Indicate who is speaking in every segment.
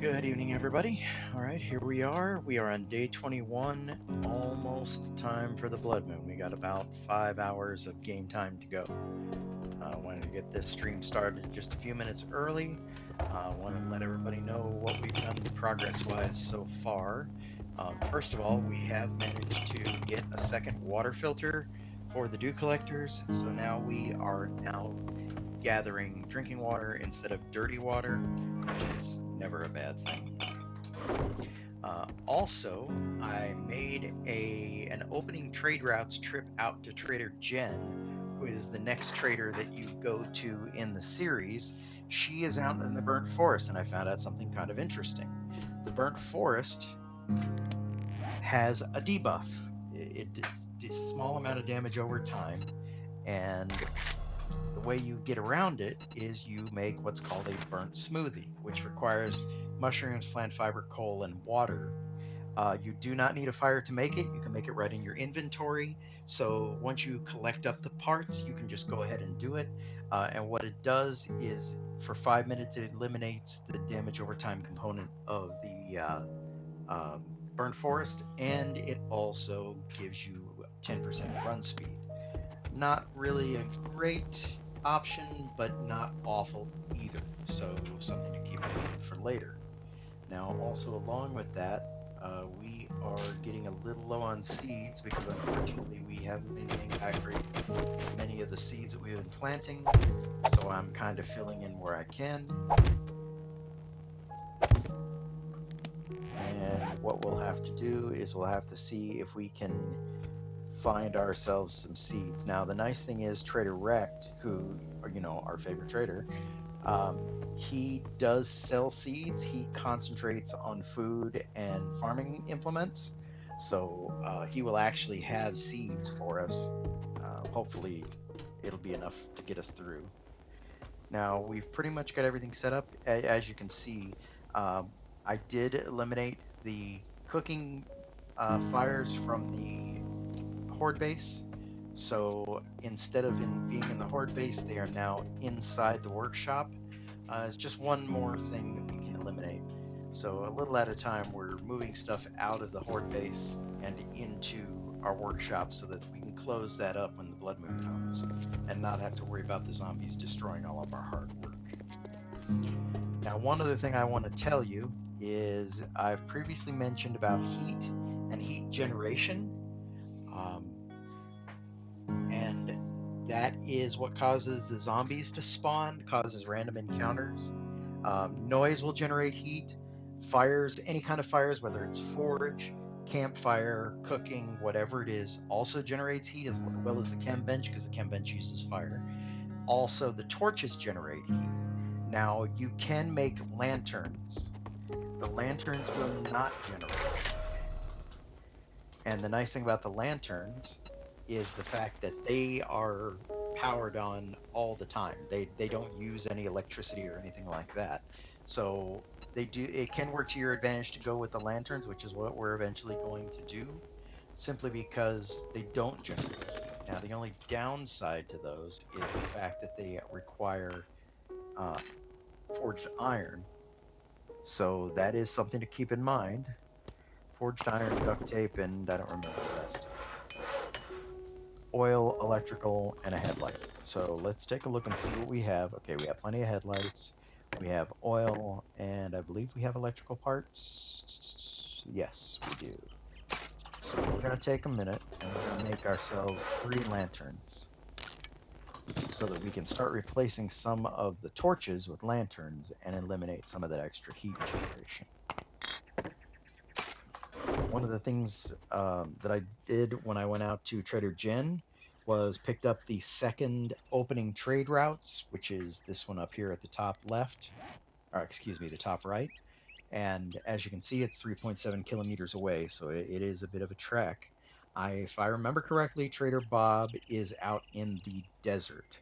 Speaker 1: Good evening, everybody. All right, here we are. We are on day 21, almost time for the Blood Moon. We got about 5 hours of game time to go. I wanted to get this stream started just a few minutes early. I want to let everybody know what we've done progress-wise so far. First of all, we have managed to get a second water filter for the dew collectors, so now we are gathering drinking water instead of dirty water, which is never a bad thing. Also, I made an opening trade routes trip out to Trader Jen, who is the next trader that you go to in the series. She is out in the Burnt Forest, and I found out something kind of interesting. The Burnt Forest has a debuff. It's a small amount of damage over time, and the way you get around it is you make what's called a burnt smoothie, which requires mushrooms, plant fiber, coal, and water. You do not need a fire to make it. You can make it right in your inventory. So once you collect up the parts, you can just go ahead and do it. And what it does is for 5 minutes, it eliminates the damage over time component of the burnt forest, and it also gives you 10% run speed. Not really a great option, but not awful either. So something to keep in mind for later. Now, also along with that, we are getting a little low on seeds because unfortunately we haven't been getting back very many of the seeds that we've been planting. So I'm kind of filling in where I can. And what we'll have to do is we'll have to see if we can find ourselves some seeds. Now, the nice thing is Trader Rect, who, our favorite trader, um, he does sell seeds. He concentrates on food and farming implements. So he will actually have seeds for us. Hopefully, it'll be enough to get us through. Now, we've pretty much got everything set up. As you can see, um, I did eliminate the cooking fires from the horde base. So instead of being in the horde base, they are now inside the workshop. It's just one more thing that we can eliminate. So a little at a time, we're moving stuff out of the horde base and into our workshop so that we can close that up when the blood moon comes and not have to worry about the zombies destroying all of our hard work. Now, one other thing I want to tell you is I've previously mentioned about heat and heat generation. Um, and that is what causes the zombies to spawn, causes random encounters. Noise will generate heat. Fires, any kind of fires, whether it's forge, campfire, cooking, whatever it is, also generates heat as well as the chem bench because the chem bench uses fire. Also, the torches generate heat. Now, you can make lanterns. The lanterns will not generate. And the nice thing about the lanterns is the fact that they are powered on all the time. They don't use any electricity or anything like that. So they do it can work to your advantage to go with the lanterns, which is what we're eventually going to do, simply because they don't generate heat. Now the only downside to those is the fact that they require uh, forged iron. So that is something to keep in mind. Forged iron, duct tape, and I don't remember the rest. Oil, electrical, and a headlight. So let's take a look and see what we have. Okay, we have plenty of headlights. We have oil, and I believe we have electrical parts. Yes, we do. So we're going to take a minute and we're going to make ourselves 3 lanterns so that we can start replacing some of the torches with lanterns and eliminate some of that extra heat generation. One of the things that I did when I went out to Trader Jen was picked up the second opening trade routes, which is this one up here at the top left, or excuse me, the top right. And as you can see, it's 3.7 kilometers away, so it is a bit of a trek. If I remember correctly, Trader Bob is out in the desert.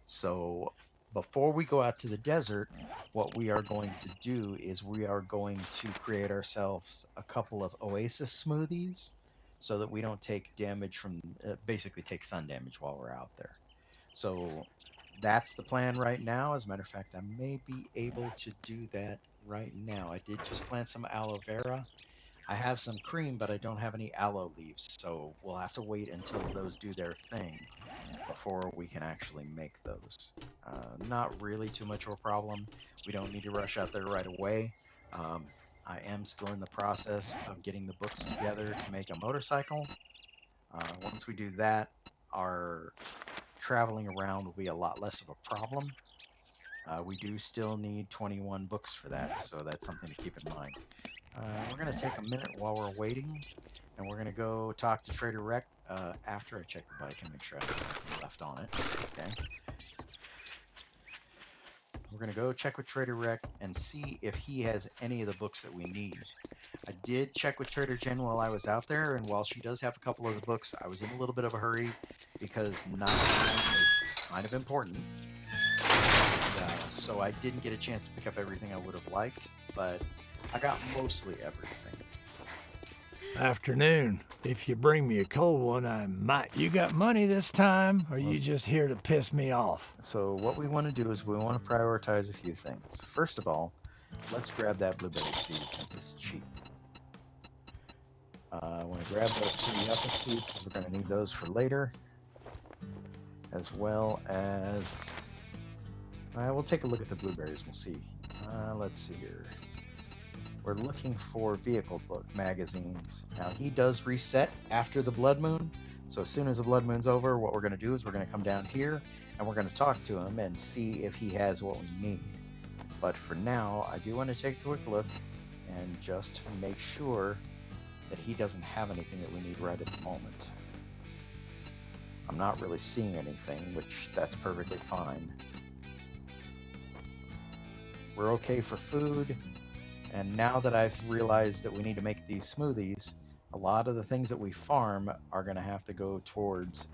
Speaker 1: So before we go out to the desert, what we are going to do is we are going to create ourselves a couple of oasis smoothies so that we don't take damage from basically take sun damage while we're out there. So that's the plan right now. As a matter of fact, I may be able to do that right now. I did just plant some aloe vera. I have some cream, but I don't have any aloe leaves, so we'll have to wait until those do their thing before we can actually make those. Not really too much of a problem. We don't need to rush out there right away. Um, I am still in the process of getting the books together to make a motorcycle. Once we do that, our traveling around will be a lot less of a problem. We do still need 21 books for that, so that's something to keep in mind. We're going to take a minute while we're waiting, and we're going to go talk to Trader Rec after I check the bike and make sure I don't have anything left on it. Okay. We're going to go check with Trader Rec and see if he has any of the books that we need. I did check with Trader Jen while I was out there, and while she does have a couple of the books, I was in a little bit of a hurry because night time is kind of important. So I didn't get a chance to pick up everything I would have liked, but I got mostly everything.
Speaker 2: Afternoon. If you bring me a cold one, I might. You got money this time, or you just here to piss me off?
Speaker 1: So what we want to do is we want to prioritize a few things. First of all, let's grab that blueberry seed since it's cheap. I want to grab those 3 yucca seeds because we're going to need those for later, as well as we'll take a look at the blueberries. We'll see. Let's see here. We're looking for vehicle book magazines. Now he does reset after the blood moon, so as soon as the blood moon's over, what we're going to do is we're going to come down here and we're going to talk to him and see if he has what we need. But for now, I do want to take a quick look and just make sure that he doesn't have anything that we need right at the moment. I'm not really seeing anything, which that's perfectly fine. We're okay for food. And now that I've realized that we need to make these smoothies, a lot of the things that we farm are going to have to go towards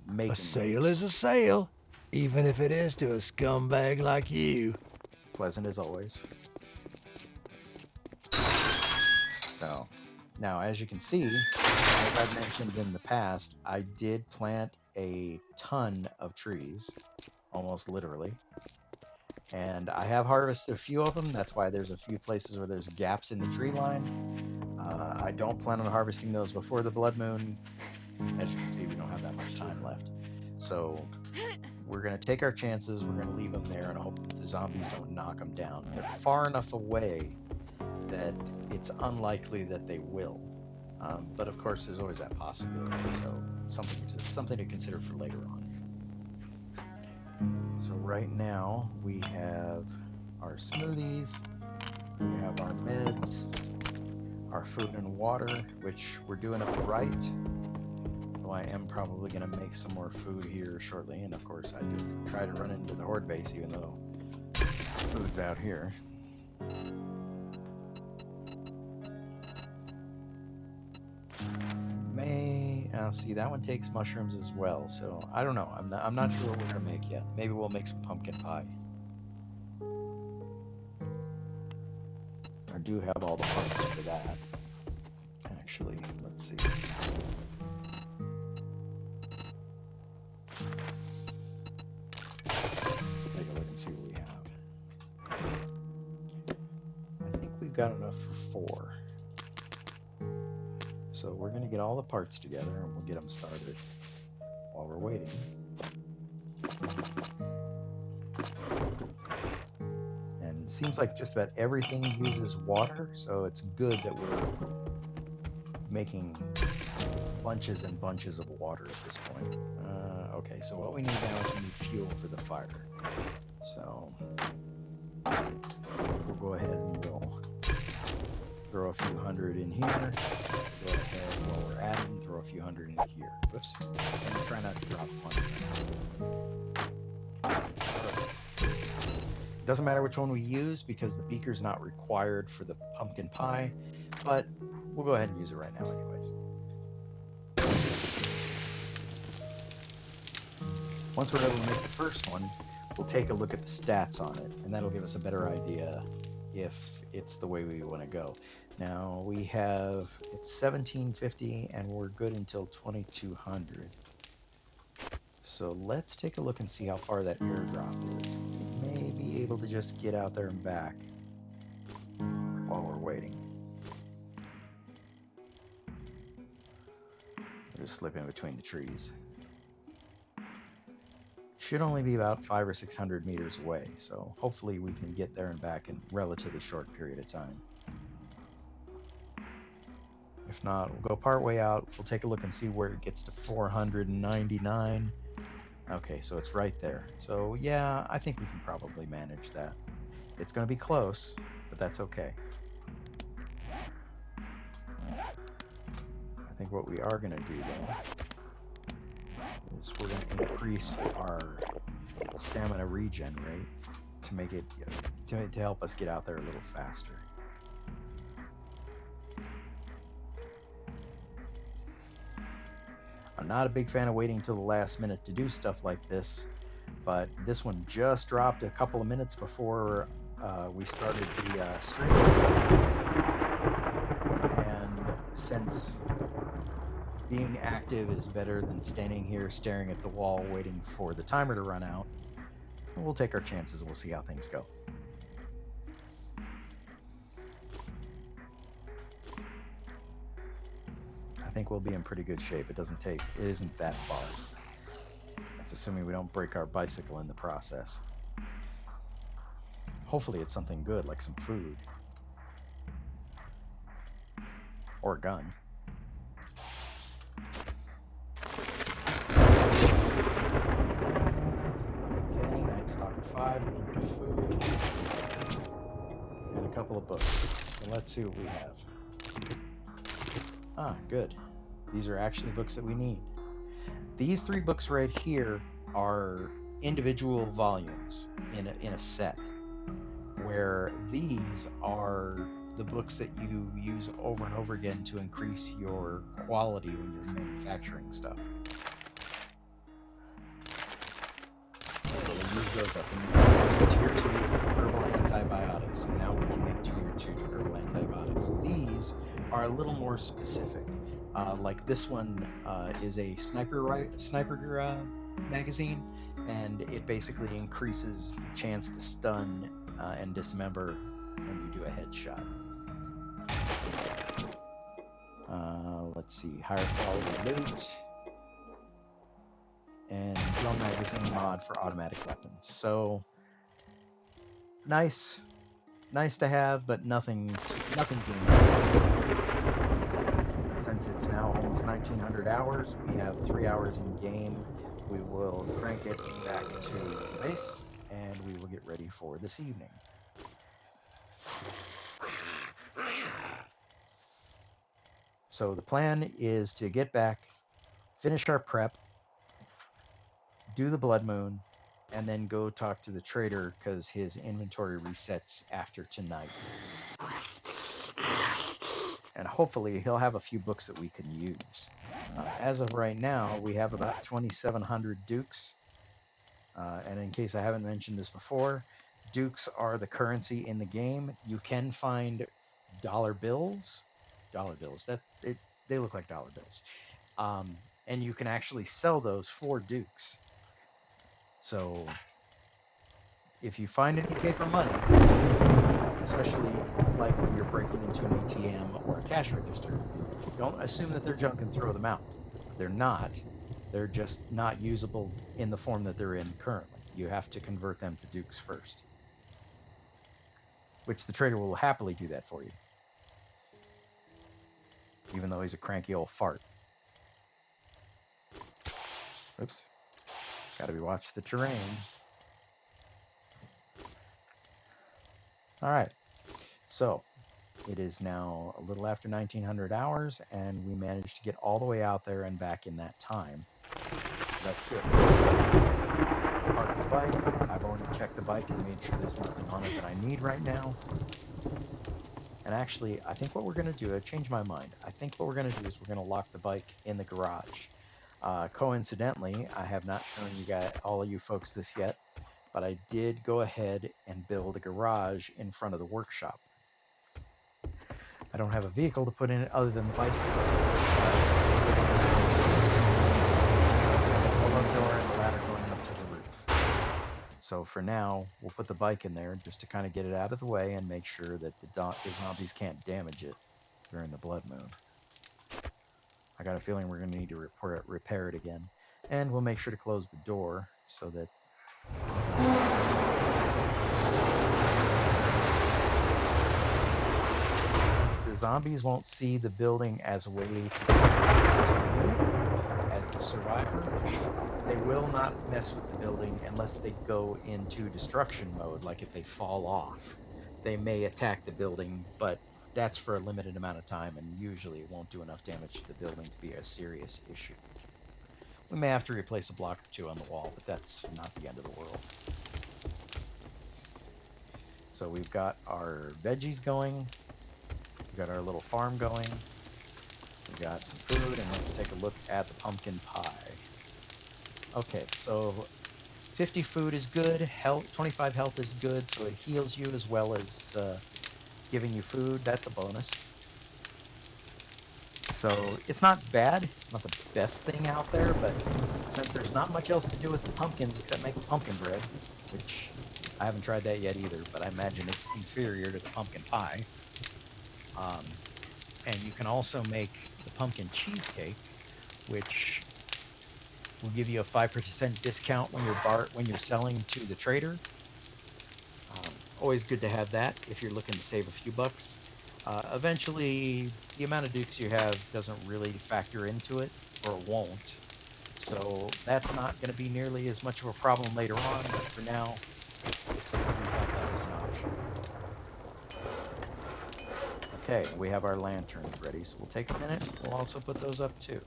Speaker 1: making
Speaker 2: A sale
Speaker 1: those.
Speaker 2: is a sale, even if it is to a scumbag like you.
Speaker 1: Pleasant as always. So, now as you can see, as I've mentioned in the past, I did plant a ton of trees, almost literally. And I have harvested a few of them. That's why there's a few places where there's gaps in the tree line. I don't plan on harvesting those before the blood moon. As you can see, we don't have that much time left. So we're going to take our chances. We're going to leave them there and hope that the zombies don't knock them down. They're far enough away that it's unlikely that they will. But of course, there's always that possibility. So something to consider for later on. So right now we have our smoothies, we have our meds, our food and water, which we're doing up right. Though I am probably going to make some more food here shortly. And of course, I just try to run into the horde base, even though food's out here. See, that one takes mushrooms as well. So I don't know. I'm not sure what we're going to make yet. Maybe we'll make some pumpkin pie. I do have all the parts for that. Actually, let's see. Take a look and see what we have. I think we've got enough for 4. So we're going to get all the parts together and we'll get them started while we're waiting. And it seems like just about everything uses water, so it's good that we're making bunches and bunches of water at this point. Okay, so what we need now is we need fuel for the fire. So we'll go ahead and we'll throw a few hundred in here. Go ahead while we're at it and throw a few hundred in here. Whoops. And try not to drop one. Doesn't matter which one we use because the beaker's not required for the pumpkin pie, but we'll go ahead and use it right now anyways. Once we're able to make the first one, we'll take a look at the stats on it, and that'll give us a better idea if it's the way we want to go. Now we have, it's 1750 and we're good until 2200. So let's take a look and see how far that airdrop is. We may be able to just get out there and back. while we're waiting. We'll just slip in between the trees. Should only be about 500 or 600 meters away, so hopefully we can get there and back in a relatively short period of time. If not, we'll go part way out. We'll take a look and see where it gets to 499. Okay, so it's right there. So yeah, I think we can probably manage that. It's going to be close, but that's okay. I think what we are going to do, though, is we're going to increase our stamina regen rate to make it to help us get out there a little faster. I'm not a big fan of waiting till the last minute to do stuff like this, but this one just dropped a couple of minutes before we started the stream, and since being active is better than standing here staring at the wall waiting for the timer to run out, we'll take our chances and we'll see how things go. I think we'll be in pretty good shape. It isn't that far. That's assuming we don't break our bicycle in the process. Hopefully it's something good, like some food. Or a gun. Okay, Night Stalker 5, a little bit of food. And a couple of books. So let's see what we have. Ah, good. These are actually books that we need. These 3 books right here are individual volumes in a set, where these are the books that you use over and over again to increase your quality when you're manufacturing stuff. So we'll use those up. And there's tier 2 herbal antibiotics, and now we can make tier 2 herbal antibiotics. These are a little more specific. Like this one is a sniper magazine, and it basically increases the chance to stun and dismember when you do a headshot. Let's see, higher quality loot, and drum magazine mod for automatic weapons. So nice to have, but nothing game. Since it's now almost 1900 hours, we have 3 hours in game. We will crank it back to the base, and we will get ready for this evening. So the plan is to get back, finish our prep, do the Bloodmoon, and then go talk to the trader because his inventory resets after tonight. And hopefully he'll have a few books that we can use. As of right now, we have about 2,700 Dukes. And in case I haven't mentioned this before, Dukes are the currency in the game. You can find dollar bills. They look like dollar bills. And you can actually sell those for Dukes. So if you find any paper money, especially like when you're breaking into an ATM or a cash register, don't assume that they're junk and throw them out. They're not. They're just not usable in the form that they're in currently. You have to convert them to Dukes first, which the trader will happily do that for you, even though he's a cranky old fart. Oops. Gotta be watch the terrain. All right. So it is now a little after 1900 hours, and we managed to get all the way out there and back in that time. So that's good. Park the bike. I've already checked the bike and made sure there's nothing on it that I need right now. And actually, I think what we're going to do, I changed my mind. I think what we're going to do is we're going to lock the bike in the garage. Coincidentally, I have not shown you guys, all of you folks, this yet, but I did go ahead and build a garage in front of the workshop. I don't have a vehicle to put in it other than the bicycle. Pull-up door and the ladder going up to the roof. So for now, we'll put the bike in there just to kind of get it out of the way and make sure that the zombies can't damage it during the blood moon. I got a feeling we're going to need to repair it again. And we'll make sure to close the door so that the zombies won't see the building as a way to get access to you as the survivor. They will not mess with the building unless they go into destruction mode, like if they fall off. They may attack the building, but that's for a limited amount of time and usually it won't do enough damage to the building to be a serious issue. We may have to replace a block or two on the wall, but that's not the end of the world. So we've got our veggies going. We've got our little farm going. We've got some food, and let's take a look at the pumpkin pie. Okay, so 50 food is good. Health, 25 health is good, so it heals you as well as giving you food. That's a bonus. So it's not bad. It's not the best thing out there, but since there's not much else to do with the pumpkins except make pumpkin bread, which I haven't tried that yet either, but I imagine it's inferior to the pumpkin pie. And you can also make the pumpkin cheesecake, which will give you a 5% discount when you're selling to the trader. Always good to have that if you're looking to save a few bucks. Eventually, the amount of dukes you have doesn't really factor into it, or it won't. So that's not going to be nearly as much of a problem later on, but for now, it's good we have that as an option. Okay, we have our lanterns ready, so we'll take a minute. We'll also put those up too.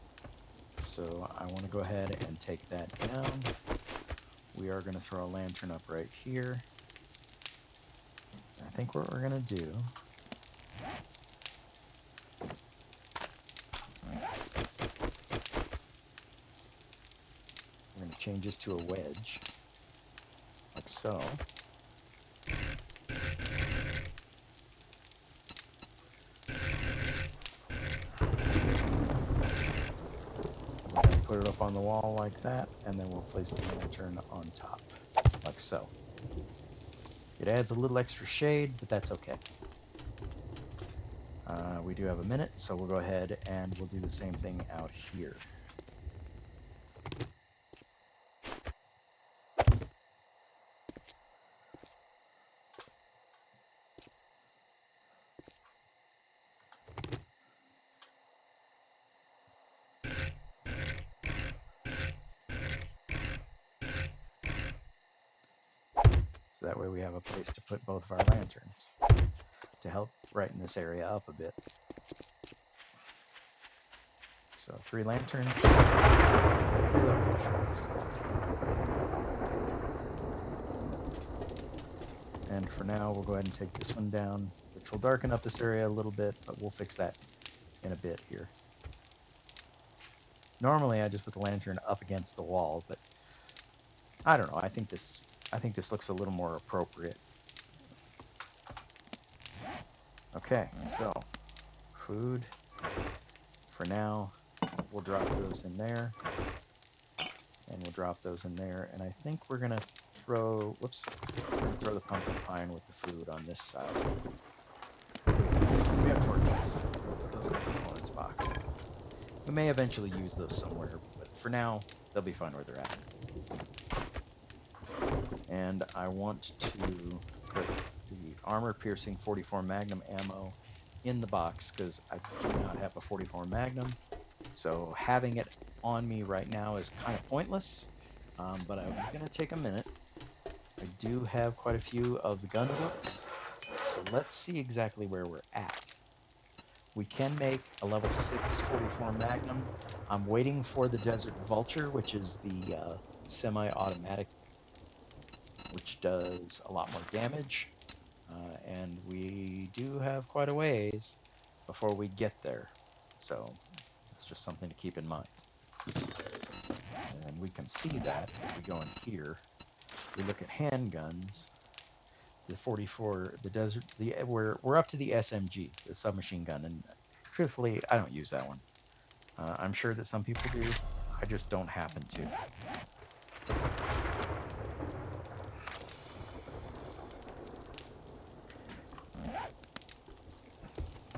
Speaker 1: So I want to go ahead and take that down. We are going to throw a lantern up right here. I think what we're going to do we're going to change this to a wedge, like so. We're going to put it up on the wall like that, and then we'll place the lantern on top, like so. It adds a little extra shade, but that's okay. We do have a minute, so we'll go ahead and we'll do the same thing out here. So that way we have a place to put both of our lanterns to help brighten this area up a bit. So 3 lanterns, 3 locations. And for now, we'll go ahead and take this one down, which will darken up this area a little bit, but we'll fix that in a bit here. Normally, I just put the lantern up against the wall, but I don't know. I think this looks a little more appropriate. Okay, so food for now. We'll drop those in there, and we'll drop those in there. And I think we're gonna throw. Whoops, we're gonna throw the pumpkin pie with the food on this side. We have torches. We'll put those in the components box. We may eventually use those somewhere, but for now, they'll be fine where they're at. And I want to put the armor-piercing 44 Magnum ammo in the box because I do not have a 44 Magnum. So having it on me right now is kind of pointless, but I'm going to take a minute. I do have quite a few of the gun books, so let's see exactly where we're at. We can make a level 6 44 Magnum. I'm waiting for the Desert Vulture, which is the semi-automatic, which does a lot more damage. And we do have quite a ways before we get there. So it's just something to keep in mind. And we can see that if we go in here. We look at handguns. The 44, the desert, we're up to the SMG, the submachine gun, and truthfully, I don't use that one. I'm sure that some people do. I just don't happen to.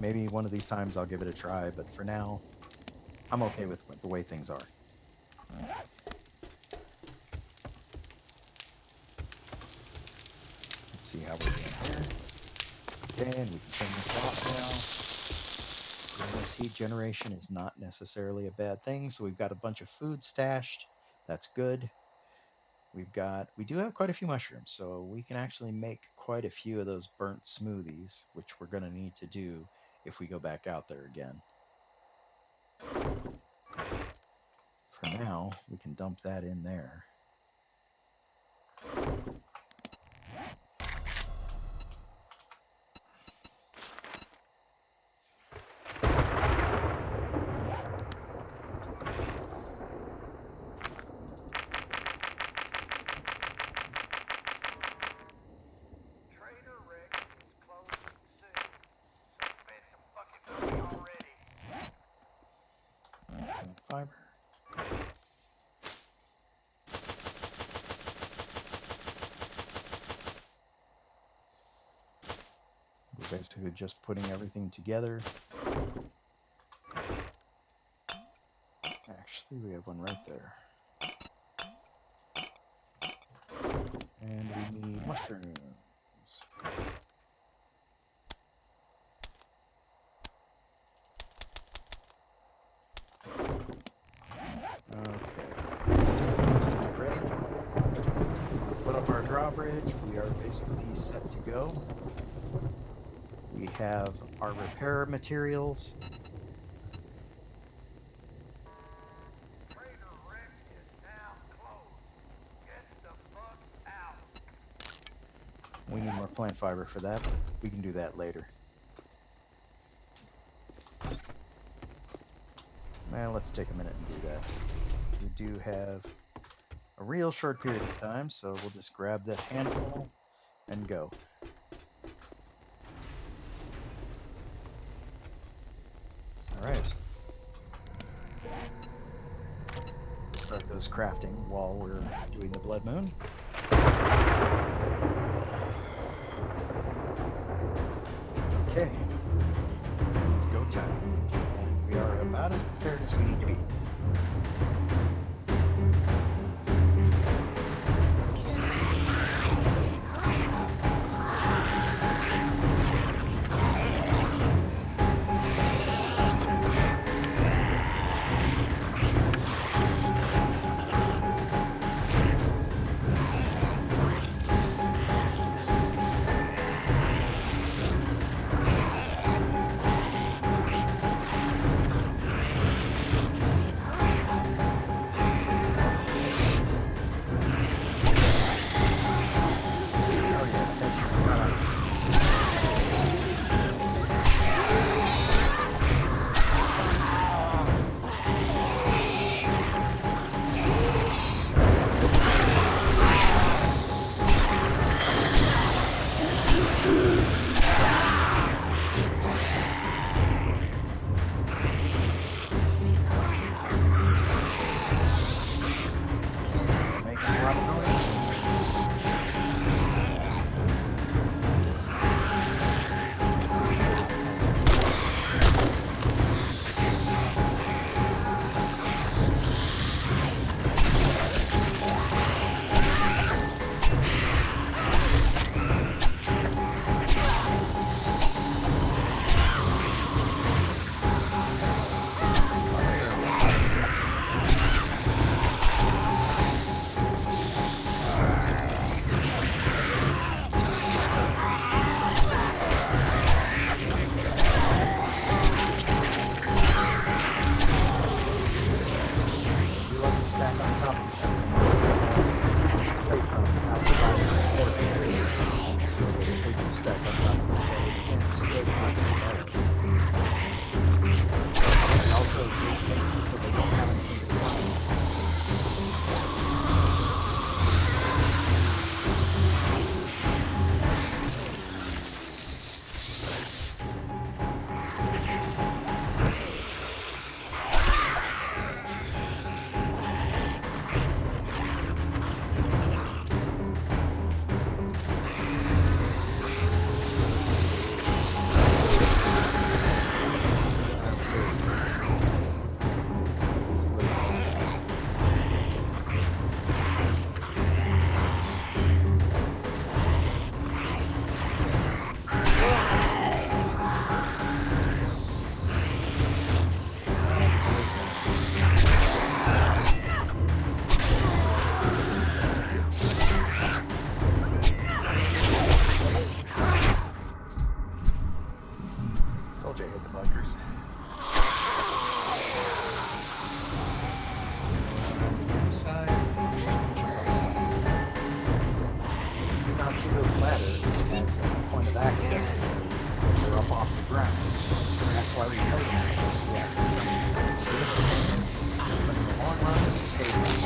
Speaker 1: Maybe one of these times I'll give it a try, but for now, I'm okay with the way things are. Let's see how we're doing here. Okay, and we can turn this off now. Stainless heat generation is not necessarily a bad thing, so we've got a bunch of food stashed. That's good. We do have quite a few mushrooms, so we can actually make quite a few of those burnt smoothies, which we're going to need to do if we go back out there again. For now, we can dump that in there. Fiber. We're basically just putting everything together. Actually, we have one right there. And we need mushrooms. Okay. Let's get ready. Put up our drawbridge. We are basically set to go. We have our repair materials. We need more plant fiber for that, but we can do that later. Well, let's take a minute and do that. We do have a real short period of time, so we'll just grab that handful and go. All right. Start those crafting while we're doing the blood moon. Okay. It's go time. And we are about as prepared as we need to be. told you I hit the bunkers. Side. You do not see those ladders as a point of access because they're up off the ground. That's why we play them. So yeah, but in the long run, it pays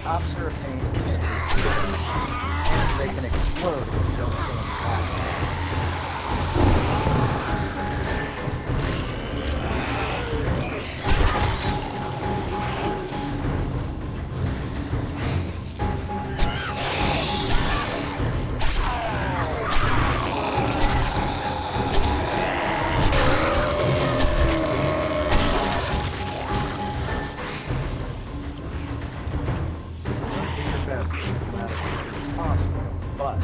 Speaker 1: Tops are a pain because they can explode if you don't kill them fast. Best as possible, but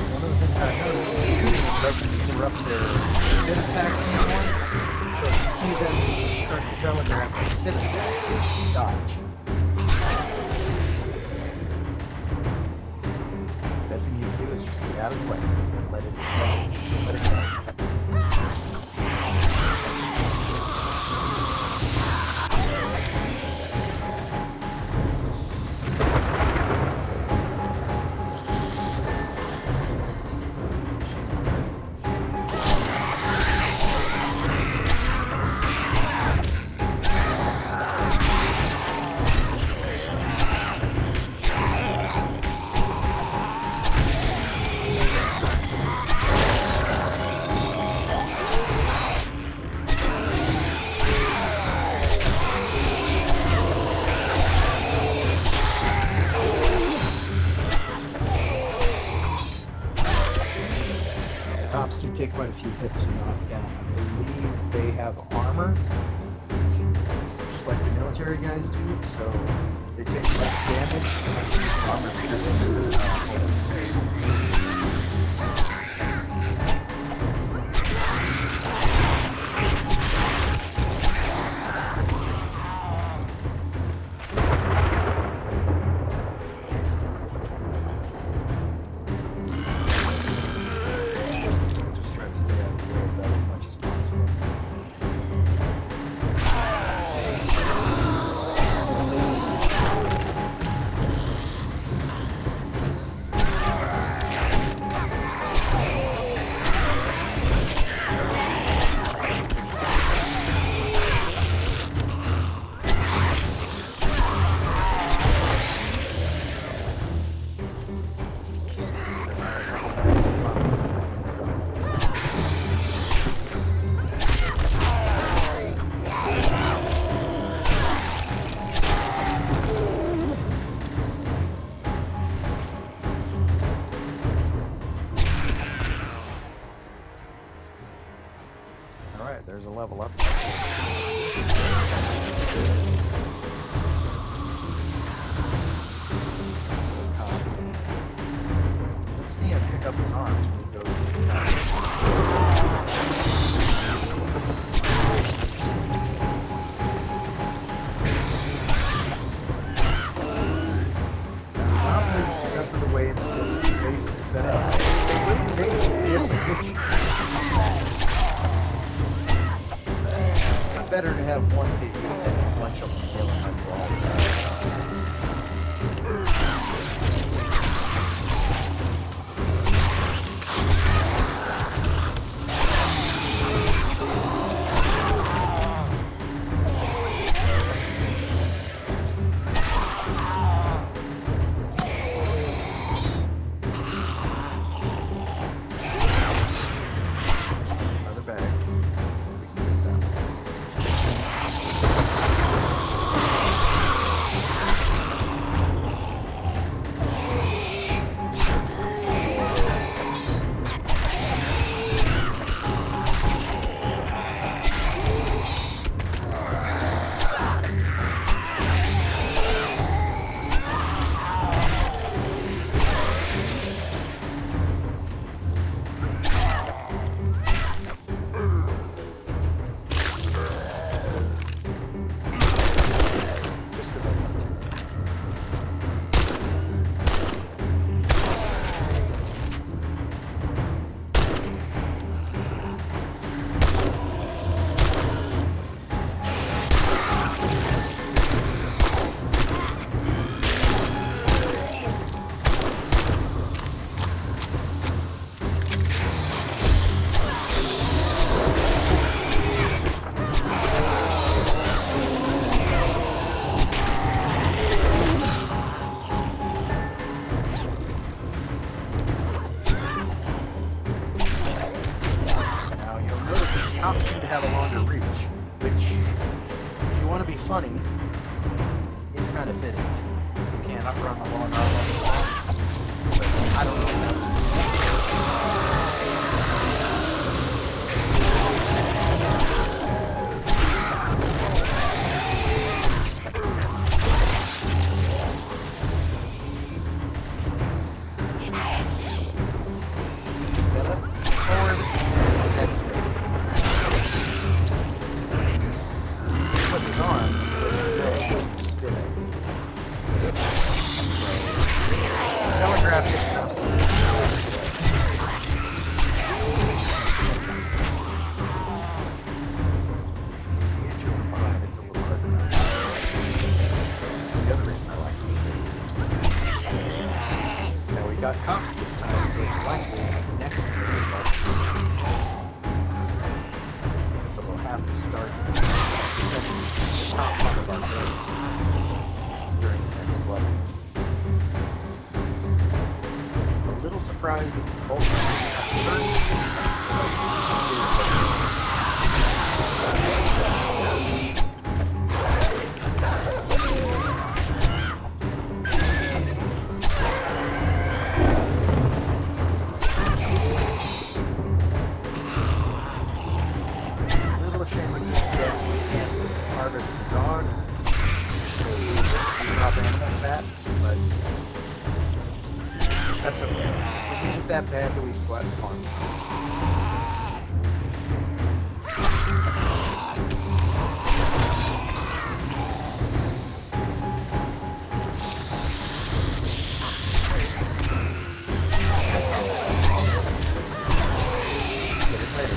Speaker 1: one of the things I noticed is shooting doesn't interrupt their hit attacks anymore. So if you see them start to go and they're at the hit attack, dodge. Best thing you can do is just get out of the way and let it go. Let it go. Tops do take quite a few hits to knock down. I believe they have armor, just like the military guys do, so they take less damage. Armor piercing. It's better to have one pig than a bunch of them killing like we're all the same. Another bag. We can get that. Just for the Now you'll notice that the cops seem to have a longer reach, which, if you want to be funny, is kind of fitting. You can't outrun the law and outrun the law. But I don't know if that's forward and steady state. Put his arms, but spinning. Telegraph it enough. It's a little harder. That's the other reason I like this space. Now we got cops this time, so it's likely next to the so we'll have to start the top part of our base during the next Bloodmoon. A little surprised that the bolt little ashamed that we can't harvest the dogs. Drop animal fat, but that's okay. It isn't that bad that we've got farms. Get it later.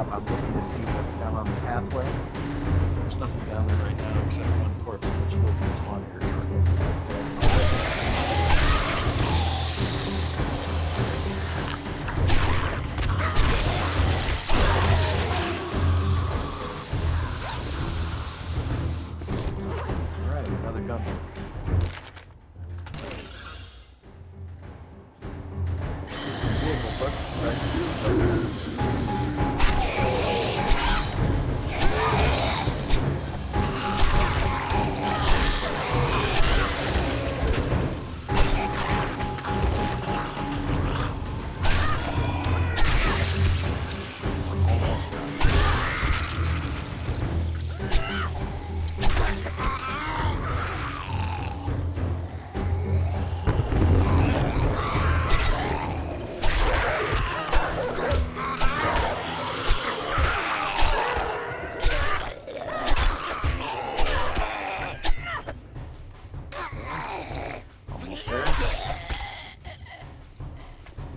Speaker 1: I'm looking to see what's down on the pathway.
Speaker 3: There's nothing down there right now except one corpse, which will respawn here shortly.
Speaker 1: Alright, another gunman. Almost there. Get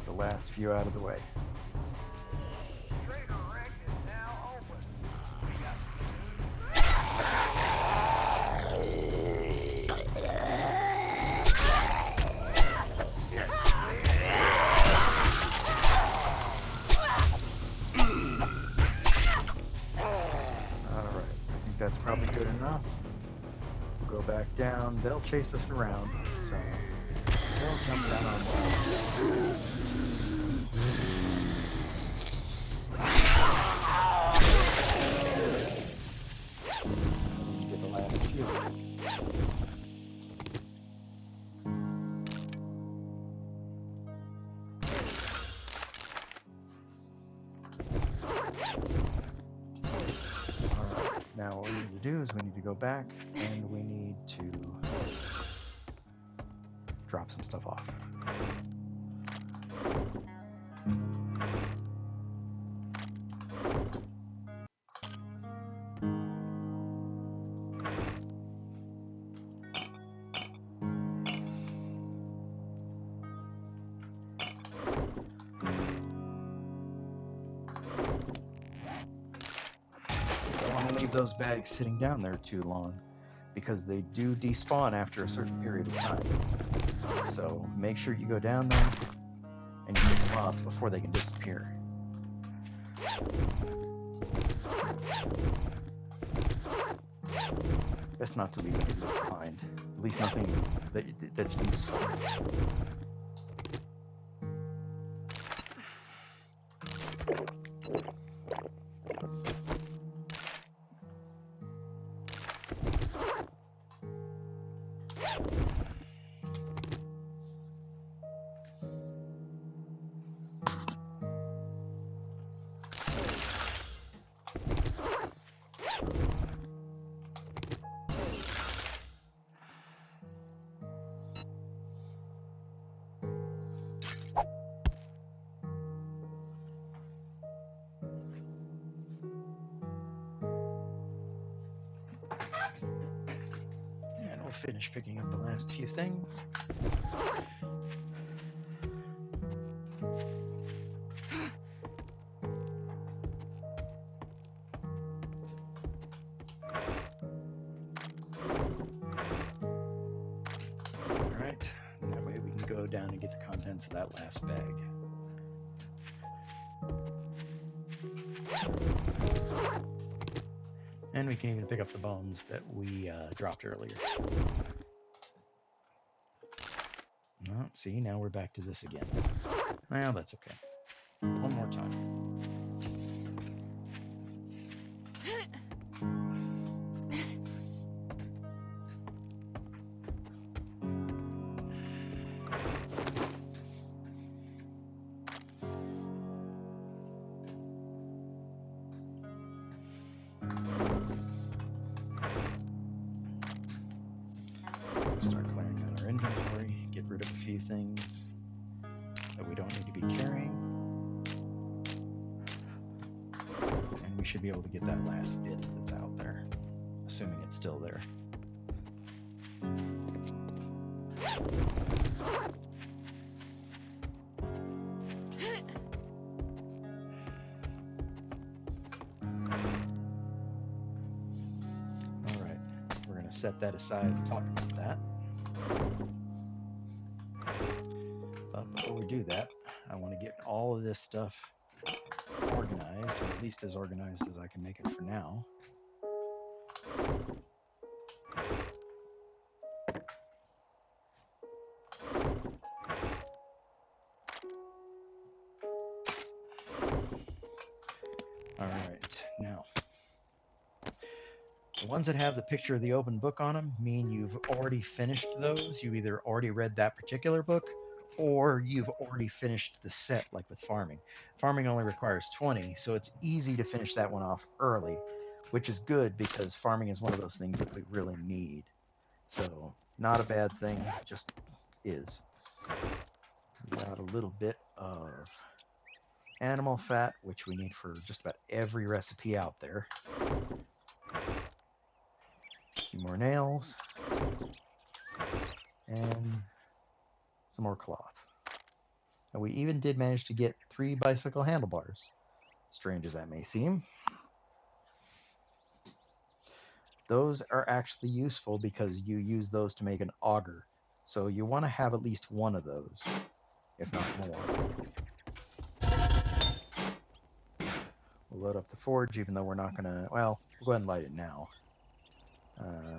Speaker 1: the last few out of the way. Alright, I think that's probably good enough. We'll go back down. They'll chase us around, so they'll jump down on us. Get the last few. Alright, now what we need to do is we need to go back and we need to drop some stuff off. Don't want to leave those bags sitting down there too long, because they do despawn after a certain period of time. So make sure you go down there and get them off before they can disappear. Best not to leave anything behind. At least nothing that's useful. And we'll finish picking up the last few things. Alright, and that way we can go down and get the contents of that last bag. And we can even pick up the bones that we dropped earlier. Well, see, now we're back to this again. Well, that's okay. One more time. Start clearing out our inventory, get rid of a few things that we don't need to be carrying. And we should be able to get that last bit that's out there, assuming it's still there. to set that aside and talk about that. But before we do that, I want to get all of this stuff organized, or at least as organized as I can make it for now. All right, now, the ones that have the picture of the open book on them mean you've already finished those. You either already read that particular book or you've already finished the set, like with farming. Farming only requires 20, so it's easy to finish that one off early, which is good because farming is one of those things that we really need. So, not a bad thing, just is. We got a little bit of animal fat, which we need for just about every recipe out there. A few more nails. And some more cloth. And we even did manage to get 3 bicycle handlebars. Strange as that may seem. Those are actually useful because you use those to make an auger. So you want to have at least one of those, if not more. We'll load up the forge, even though we're not going to... Well, we'll go ahead and light it now.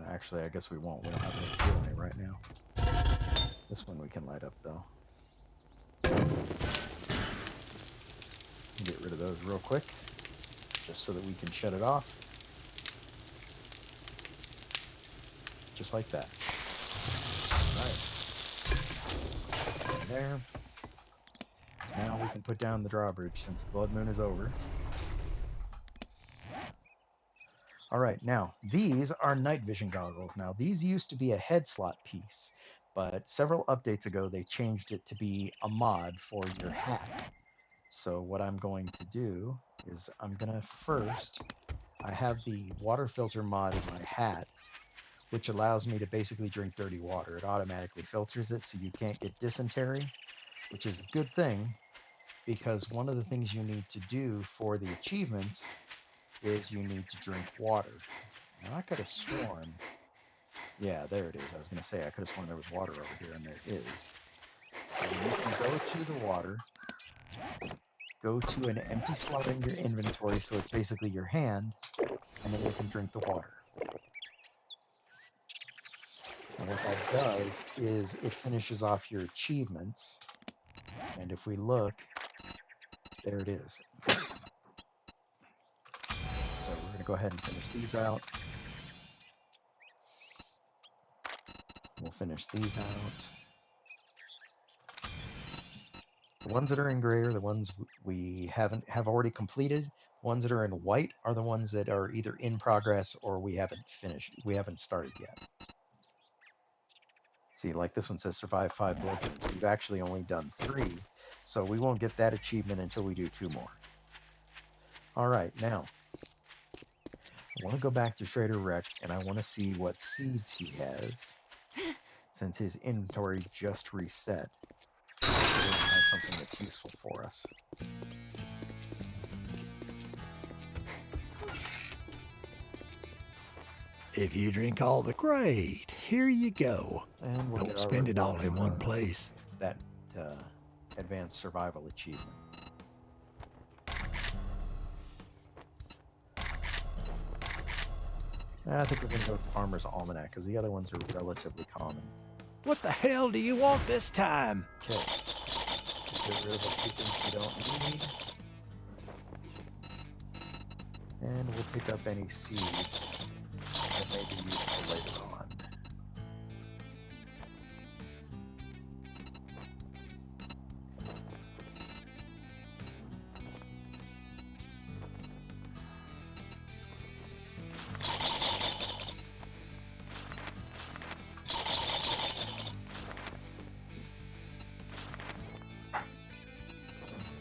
Speaker 1: Actually, I guess we won't. We don't have any fuel in it right now. This one we can light up, though. Get rid of those real quick, just so that we can shut it off. Just like that. All right. There. Now we can put down the drawbridge since the blood moon is over. All right, now these are night vision goggles. Now these used to be a head slot piece, but several updates ago they changed it to be a mod for your hat. So what I'm going to do is I'm gonna first, I have the water filter mod in my hat, which allows me to basically drink dirty water. It automatically filters it so you can't get dysentery, which is a good thing because one of the things you need to do for the achievements is you need to drink water. Now I could have sworn, yeah, there it is. I was going to say I could have sworn there was water over here, and there is. So you can go to the water, go to an empty slot in your inventory, so it's basically your hand, and then you can drink the water. And what that does is it finishes off your achievements. And if we look, there it is. So we're going to go ahead and finish these out. We'll finish these out. The ones that are in gray are the ones we have already completed. Ones that are in white are the ones that are either in progress or we haven't finished. We haven't started yet. See, like this one says survive 5 blood moons. We've actually only done 3, so we won't get that achievement until we do 2 more. All right, now I want to go back to Trader Rex and I want to see what seeds he has, since his inventory just reset. He has something that's useful for us.
Speaker 2: If you drink all the great, here you go.
Speaker 1: And we'll
Speaker 2: Don't spend it all in one place.
Speaker 1: That advanced survival achievement. I think we're going to go with the Farmer's Almanac because the other ones are relatively common.
Speaker 2: What the hell do you want this time?
Speaker 1: Okay. Get rid of a few things we don't need. And we'll pick up any seeds that may be useful later on.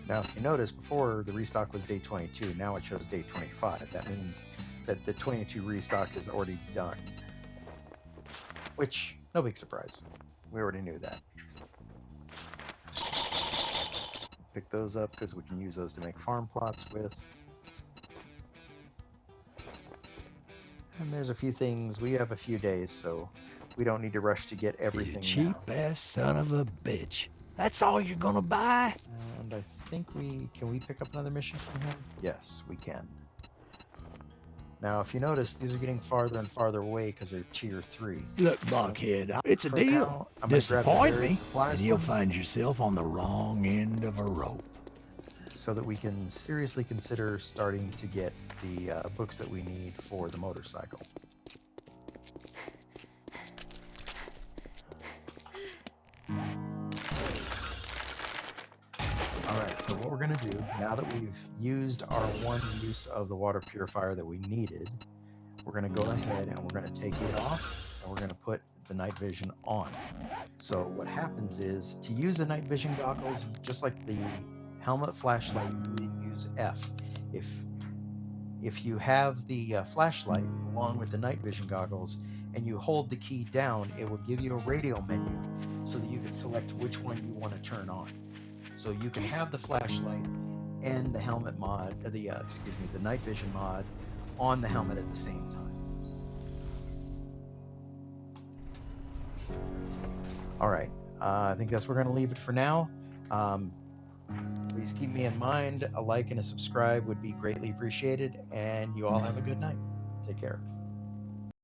Speaker 1: Now, if you notice, before the restock was day 22, now it shows day 25. That means that the 22 restock is already done. Which, no big surprise. We already knew that. Pick those up because we can use those to make farm plots with. And there's a few things. We have a few days, so we don't need to rush to get
Speaker 2: You
Speaker 1: everything
Speaker 2: cheap
Speaker 1: now.
Speaker 2: ass son of a bitch. That's all you're gonna buy?
Speaker 1: And I think can we pick up another mission from him? Yes, we can. Now, if you notice, these are getting farther and farther away because they're tier 3.
Speaker 2: Look,
Speaker 1: So
Speaker 2: blockhead, it's a
Speaker 1: for
Speaker 2: deal.
Speaker 1: now, I'm going to grab the
Speaker 2: Disappoint
Speaker 1: buried
Speaker 2: me,
Speaker 1: supplies
Speaker 2: and you'll
Speaker 1: one
Speaker 2: find yourself on the wrong end of a rope.
Speaker 1: so that we can seriously consider starting to get the books that we need for the motorcycle. Alright, so what we're going to do, now that we've used our one use of the water purifier that we needed, we're going to go ahead and we're going to take it off, and we're going to put the night vision on. So what happens is, to use the night vision goggles, just like the helmet flashlight, you use F. If you have the flashlight along with the night vision goggles and you hold the key down, it will give you a radio menu so that you can select which one you want to turn on. So you can have the flashlight and the helmet mod, the night vision mod on the helmet at the same time. All right, I think that's where we're going to leave it for now. Please keep me in mind. A like and a subscribe would be greatly appreciated, and you all have a good night. Take care.